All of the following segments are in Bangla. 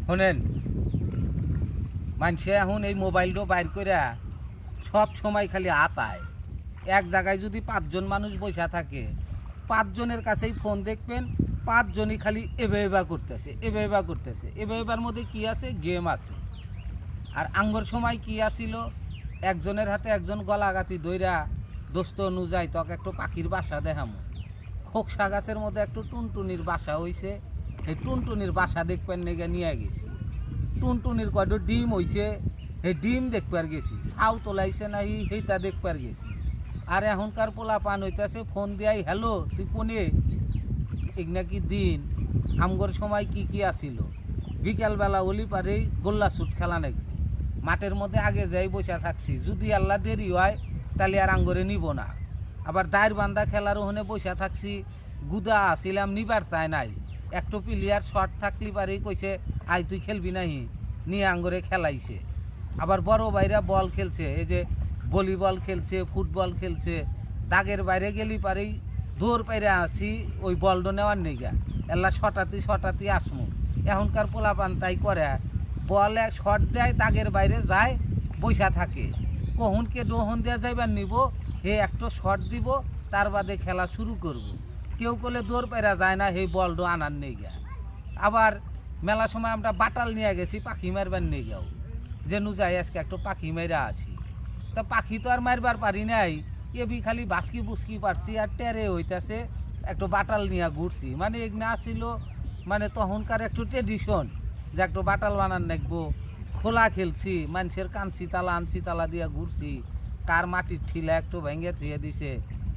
শোনেন, মানুষে এখন এই মোবাইলটা বাইর করে সব সময় খালি আতায়। এক জায়গায় যদি 5 জন মানুষ বসে থাকে, 5 জনের কাছেই ফোন দেখবেন, 5 জনই খালি এবার করতেছে, এবার মধ্যে কি আছে? গেম আছে। আর আঙ্গর সময় কি আসিল? একজনের হাতে একজন গলাগাতি দইরা, দোস্ত নুজাই তক একটু পাখির বাসা দেখামো। খোকসা গাছের মধ্যে একটু টুনটুনির বাসা হইছে, এই টুনটুনির বাসা দেখবেন নেগে নিয়ে গেছি। টুনটুনির কয়টো ডিম হইছে, সেই ডিম দেখবার গেছি। ছাউ তোলাইছে না সেইটা দেখবার গেছি। আর এখনকার পোলা পান হইতেছে ফোন দিয়াই, হ্যালো তুই কোনে? এই নাকি দিন আমগর সময় কি কি আসিল? বিকালবেলা ওলি পারেই গোল্লা ছুট খেলা নাকি মাঠের মধ্যে আগে যাই বসে থাকছি। যদি আল্লাহ দেরি হয় তাহলে আর আঙ্গরে নিব না। আবার দায়ের বান্ধা খেলার ওখানে বসে থাকছি, গুদা আসিলাম, নিবার চায় নাই। একটু প্লেয়ার শর্ট থাকলি পারেই কইছে আই তুই খেলবি নাহি, নিয়ে আঙ্গরে খেলাইছে। আবার বড় ভাইরা বল খেলছে, এই যে ভলিবল খেলছে, ফুটবল খেলছে। দাগের বাইরে গেলি পারেই দৌড় পাইরে আছি ওই বলটা নেওয়ার নেগা, এল্লা শটাতি আসমু। এখনকার পোলাপান তাই করে, বল এক শট দেয়, দাগের বাইরে যায়, বৈশা থাকে। কহুনকে ডোহন দেওয়া যাইবার নিব, হে একটা শট দিব, তার বাদে খেলা শুরু করব। কেউ করলে দৌড় পাইরা যায় না, সেই বলটা আনার নেগা। আবার মেলা সময় আমরা বাটাল নিয়ে গেছি পাখি মারবার নেগাও, যে নু যাই আজকে একটু পাখি মেরা আসি। তা পাখি তো আর মারবার পারি নাই, এবি খালি বাসকি বুসকি পারছি আর টেরে হইতাছে, একটু বাটাল নিয়ে ঘুরছি। মানে এগুলো আসিল মানে তখনকার একটু ট্রেডিশন, যে একটু বাটাল বানান নাকবো। খোলা খেলছি, মানুষের কানছি তালা দিয়া ঘুরছি। কার মাটির ঠিলা একটু ভেঙে থুয়ে দিছে,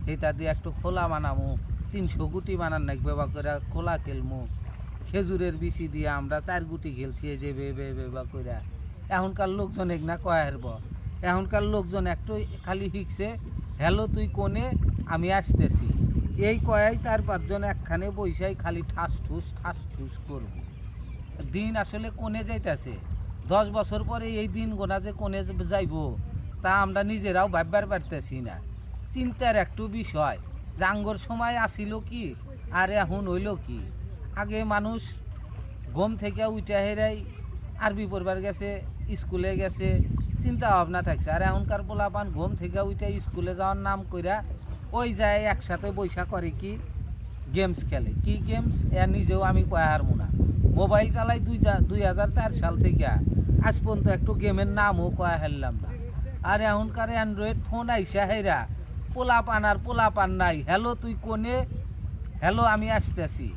সেইটা দিয়ে একটু খোলা বানামু। 300 গুটি বানান নাকবে বা করে খোলা খেলমু। খেজুরের বিচি দিয়ে আমরা 4 গুটি খেলছি, এই যে বা করে। এখনকার লোকজন এগনা কয় হারব? এখনকার লোকজন একটু খালি শিখছে, হ্যালো তুই কোনে, আমি আসতেছি। এই কয়াই 4-5 জন একখানে বৈশাই খালি ঠাস ঠুস করব। দিন আসলে কোনে যাইতেছে। 10 বছর পরে এই দিন গোনা যে কোনে যাইব, তা আমরা নিজেরাও ভাববার পারতেছি না। চিন্তার একটু বিষয়, জাঙ্গর সময় আসিল কি আর এখন হইল কি। আগে মানুষ ঘুম থেকে উঠে হেরাই আরবি পড়বার গেছে, স্কুলে গেছে, চিন্তা ভাবনা থাকছে। আর এখনকার পোলাপান ঘুম থেকে উঠে স্কুলে যাওয়ার নাম কইরা ওই যায় একসাথে বৈশা করে কি গেমস খেলে। কি গেমস এ নিজেও আমি কয়া হারমু না। মোবাইল চালাই 2004 সাল থেকে আজ পর্যন্ত একটু গেমের নামও কয়া হারলাম না। আর এখনকার অ্যান্ড্রয়েড ফোন আইসা হেরা পোলাপান আর পোলাপান নাই, হ্যালো তুই কোনে, হ্যালো আমি আসতেছি।